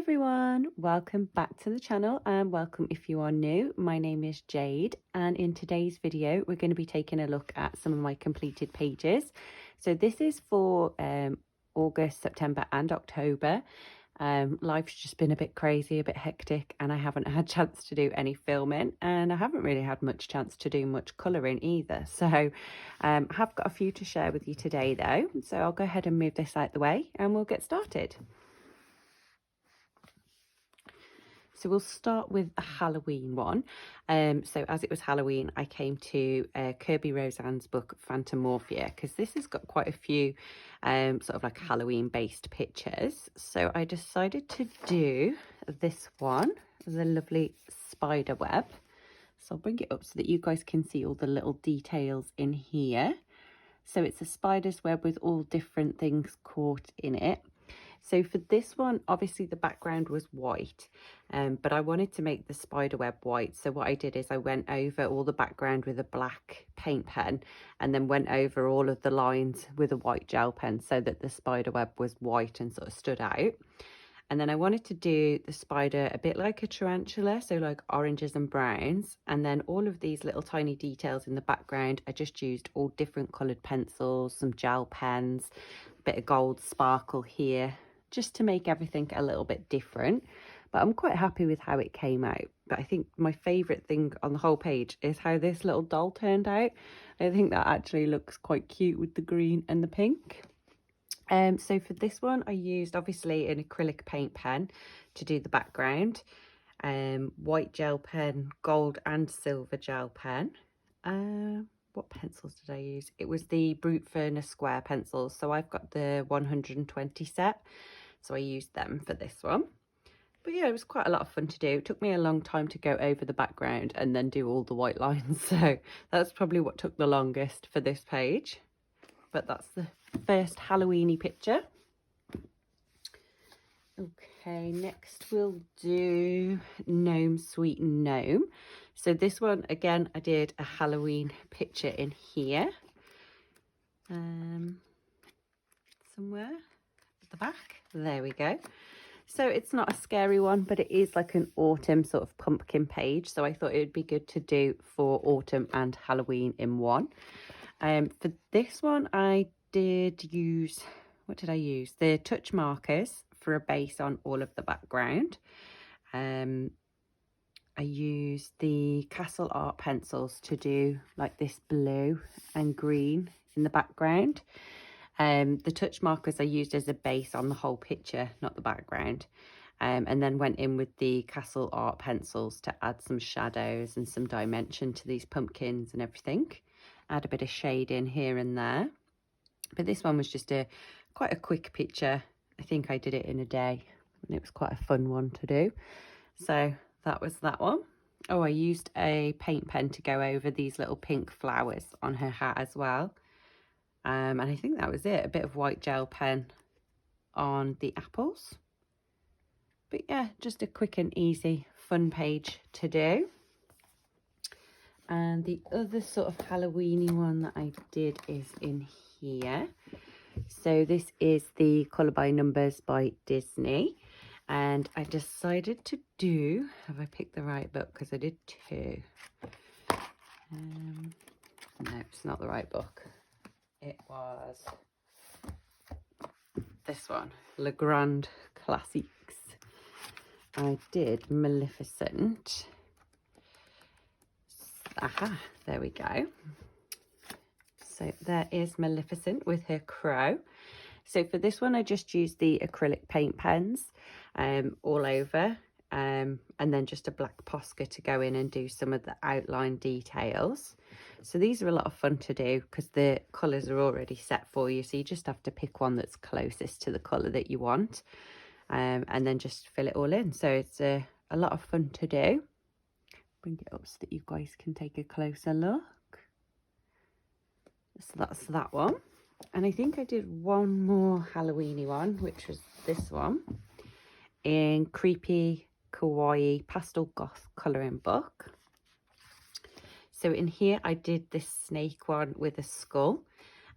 everyone, welcome back to the channel and welcome if you are new. My name is Jade and in today's video we're going to be taking a look at some of my completed pages. So this is for August, September and October. Life's just been a bit crazy, a bit hectic, and I haven't had a chance to do any filming, and I haven't really had much chance to do much colouring either. So I have got a few to share with you today though, so I'll go ahead and move this out the way and we'll get started. So we'll start with a Halloween one. So as it was Halloween, I came to Kirby Roseanne's book Phantomorphia, because this has got quite a few sort of like Halloween based pictures. So I decided to do this one, the lovely spider web. So I'll bring it up so that you guys can see all the little details in here. So it's a spider's web with all different things caught in it. So for this one, obviously the background was white, but I wanted to make the spider web white. So what I did is I went over all the background with a black paint pen and then went over all of the lines with a white gel pen so that the spider web was white and sort of stood out. And then I wanted to do the spider a bit like a tarantula, so like oranges and browns. And then all of these little tiny details in the background, I just used all different coloured pencils, some gel pens, a bit of gold sparkle here, just to make everything a little bit different. But I'm quite happy with how it came out. But I think my favourite thing on the whole page is how this little doll turned out. I think that actually looks quite cute with the green and the pink. So for this one, I used obviously an acrylic paint pen to do the background, white gel pen, gold and silver gel pen. What pencils did I use? It was the Brute Furnace square pencils. So I've got the 120 set. So I used them for this one. But yeah, it was quite a lot of fun to do. It took me a long time to go over the background and then do all the white lines. So that's probably what took the longest for this page. But that's the first Halloween-y picture. Okay, next we'll do Gnome Sweet Gnome. So this one, again, I did a Halloween picture in here. Somewhere at the back. There we go. So it's not a scary one, but it is like an autumn sort of pumpkin page. So I thought it would be good to do for autumn and Halloween in one. For this one, I did use, what did I use? The touch markers for a base on all of the background. I used the Castle Art pencils to do like this blue and green in the background. The touch markers I used as a base on the whole picture, not the background. And then went in with the Castle Art pencils to add some shadows and some dimension to these pumpkins and everything. Add a bit of shade in here and there. But this one was just quite a quick picture. I think I did it in a day and it was quite a fun one to do. So that was that one. Oh, I used a paint pen to go over these little pink flowers on her hat as well. And I think that was it. A bit of white gel pen on the apples. But yeah, just a quick and easy fun page to do. And the other sort of Halloween-y one that I did is in here. So this is the Colour by Numbers by Disney. And I decided to do, have I picked the right book? Because I did two. No, it's not the right book. It was this one, Le Grand Classiques. I did Maleficent. Aha, there we go. So there is Maleficent with her crow. So for this one, I just used the acrylic paint pens all over, and then just a black Posca to go in and do some of the outline details. So these are a lot of fun to do because the colours are already set for you. So you just have to pick one that's closest to the colour that you want, and then just fill it all in. So it's a lot of fun to do. Bring it up so that you guys can take a closer look. So that's that one. And I think I did one more Halloween-y one, which was this one in Creepy Kawaii Pastel Goth Colouring Book. So in here I did this snake one with a skull.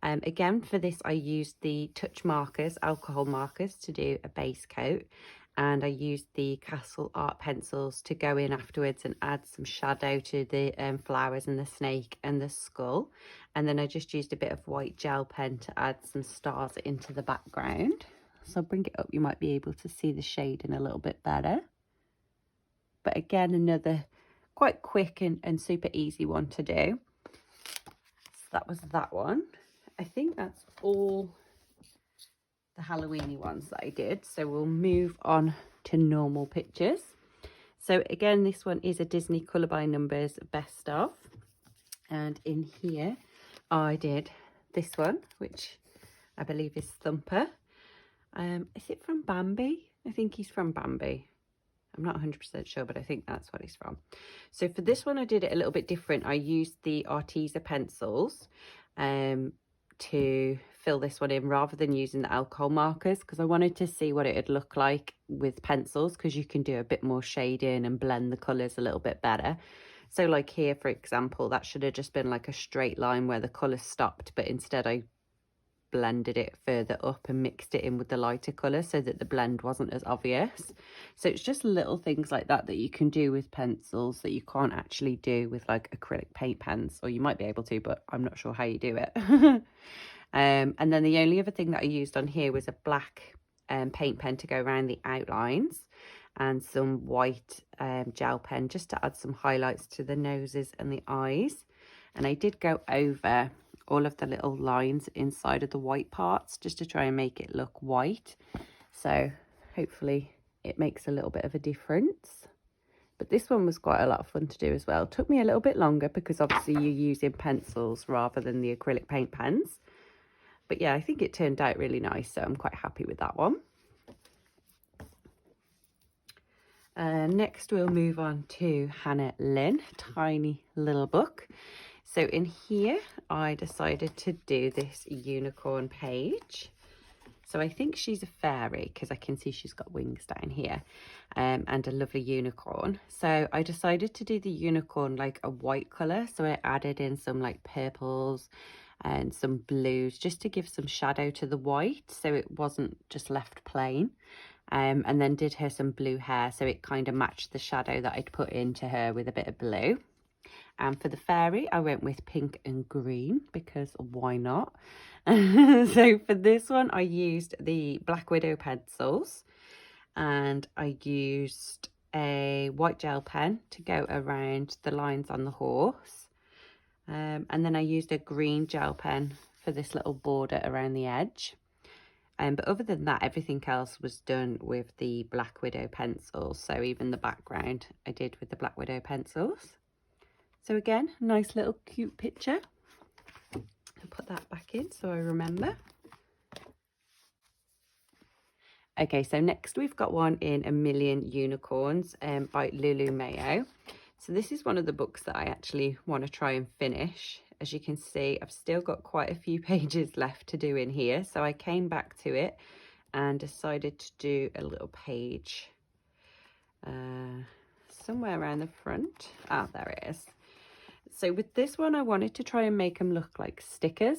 Again, for this I used the touch markers, alcohol markers, to do a base coat. and I used the Castle Art pencils to go in afterwards and add some shadow to the flowers and the snake and the skull. And then I just used a bit of white gel pen to add some stars into the background. So I'll bring it up, you might be able to see the shading a little bit better. But again, another quite quick and super easy one to do. So that was that one. I think that's all the Halloweeny ones that I did. So we'll move on to normal pictures. So again, this one is a Disney Colour by Numbers best of. And in here, I did this one, which I believe is Thumper. Is it from Bambi? I think he's from Bambi. I'm not 100% sure, but I think that's what he's from. So for this one, I did it a little bit different. I used the Arteza pencils to fill this one in rather than using the alcohol markers, because I wanted to see what it would look like with pencils, because you can do a bit more shading and blend the colours a little bit better. So like here, for example, that should have just been like a straight line where the colour stopped, but instead I blended it further up and mixed it in with the lighter colour so that the blend wasn't as obvious. So it's just little things like that that you can do with pencils that you can't actually do with like acrylic paint pens, or you might be able to, but I'm not sure how you do it. And then the only other thing that I used on here was a black paint pen to go around the outlines, and some white gel pen just to add some highlights to the noses and the eyes. And I did go over all of the little lines inside of the white parts just to try and make it look white. So hopefully it makes a little bit of a difference. But this one was quite a lot of fun to do as well. It took me a little bit longer because obviously you're using pencils rather than the acrylic paint pens. But yeah, I think it turned out really nice, so I'm quite happy with that one. Next we'll move on to Hannah Lynn, Tiny Little Book. So in here, I decided to do this unicorn page. So I think she's a fairy because I can see she's got wings down here, and a lovely unicorn. So I decided to do the unicorn like a white colour. So I added in some like purples and some blues just to give some shadow to the white, so it wasn't just left plain. And then did her some blue hair, so it kind of matched the shadow that I'd put into her with a bit of blue. And for the fairy, I went with pink and green because why not? So for this one, I used the Black Widow pencils, and I used a white gel pen to go around the lines on the horse. And then I used a green gel pen for this little border around the edge. But other than that, everything else was done with the Black Widow pencils. So even the background I did with the Black Widow pencils. So again, nice little cute picture. I'll put that back in so I remember. Okay, so next we've got one in A Million Unicorns by Lulu Mayo. So this is one of the books that I actually want to try and finish. As you can see, I've still got quite a few pages left to do in here. So I came back to it and decided to do a little page somewhere around the front. Ah, there it is. So with this one, I wanted to try and make them look like stickers.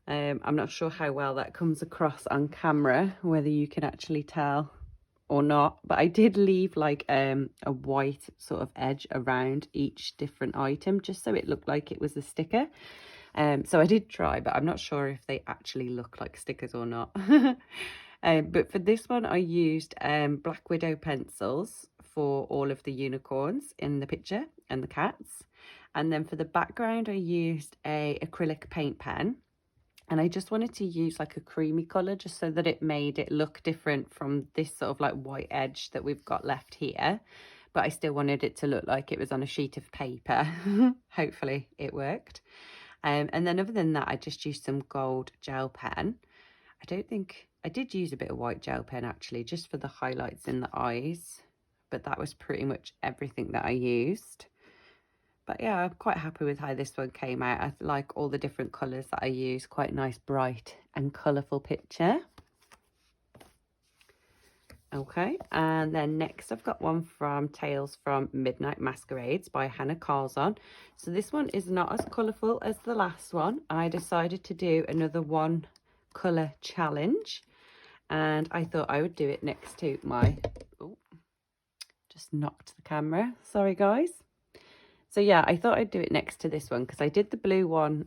I'm not sure how well that comes across on camera, whether you can actually tell or not, but I did leave like a white sort of edge around each different item just so it looked like it was a sticker. So I did try, but I'm not sure if they actually look like stickers or not. But for this one, I used Black Widow pencils for all of the unicorns in the picture and the cats. And then for the background, I used a acrylic paint pen. And I just wanted to use like a creamy colour just so that it made it look different from this sort of like white edge that we've got left here. But I still wanted it to look like it was on a sheet of paper. Hopefully it worked. And then other than that, I just used some gold gel pen. I don't think, I did use a bit of white gel pen actually, just for the highlights in the eyes. But that was pretty much everything that I used. But yeah, I'm quite happy with how this one came out. I like all the different colours that I use. Quite nice, bright and colourful picture. Okay, and then next I've got one from Tales from Midnight Masquerades by Hannah Carlson. So this one is not as colourful as the last one. I decided to do another one colour challenge. And I thought I would do it next to my just knocked the camera. Sorry, guys. So yeah, I thought I'd do it next to this one because I did the blue one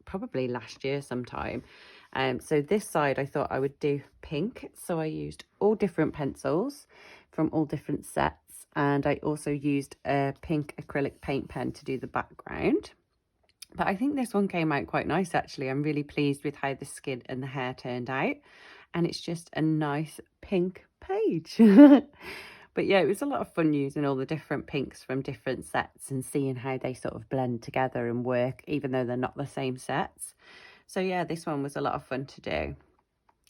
probably last year sometime. So this side I thought I would do pink. So I used all different pencils from all different sets, and I also used a pink acrylic paint pen to do the background. But I think this one came out quite nice actually. I'm really pleased with how the skin and the hair turned out, and it's just a nice pink page. But yeah, it was a lot of fun using all the different pinks from different sets and seeing how they sort of blend together and work, even though they're not the same sets. So yeah, this one was a lot of fun to do.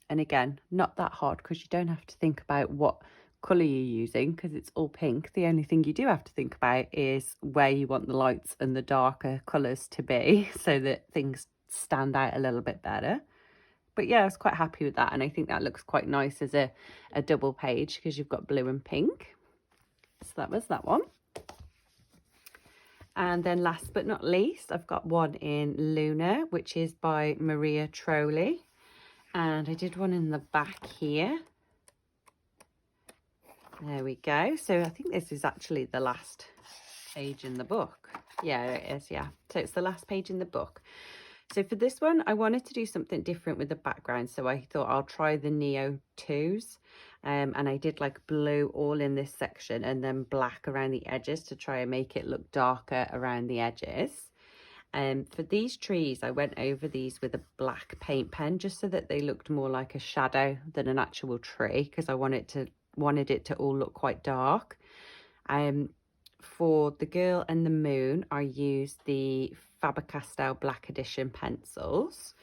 And again, not that hard because you don't have to think about what colour you're using because it's all pink. The only thing you do have to think about is where you want the lights and the darker colours to be so that things stand out a little bit better. But yeah, I was quite happy with that, and I think that looks quite nice as a double page because you've got blue and pink. So that was that one. And then last but not least, I've got one in Luna, which is by Maria Trolley. And I did one in the back here. There we go. So I think this is actually the last page in the book. Yeah, it is, yeah. So it's the last page in the book. So for this one, I wanted to do something different with the background. So I thought I'll try the Neo 2s. And I did like blue all in this section and then black around the edges to try and make it look darker around the edges. For these trees, I went over these with a black paint pen just so that they looked more like a shadow than an actual tree, because I wanted it to all look quite dark. For the girl and the moon, I used the Faber-Castell Black Edition pencils.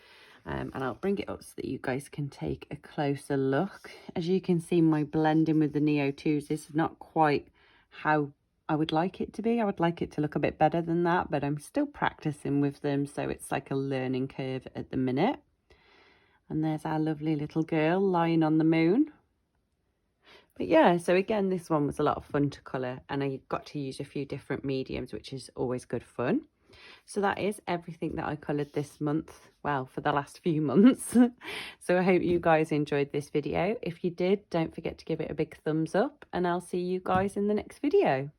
And I'll bring it up so that you guys can take a closer look. As you can see, my blending with the Neo 2s is not quite how I would like it to be. I would like it to look a bit better than that, but I'm still practicing with them, so it's like a learning curve at the minute. And there's our lovely little girl lying on the moon. But yeah, so again, this one was a lot of fun to colour, and I got to use a few different mediums, which is always good fun. So that is everything that I coloured this month, well, for the last few months. So I hope you guys enjoyed this video. If you did, don't forget to give it a big thumbs up, and I'll see you guys in the next video.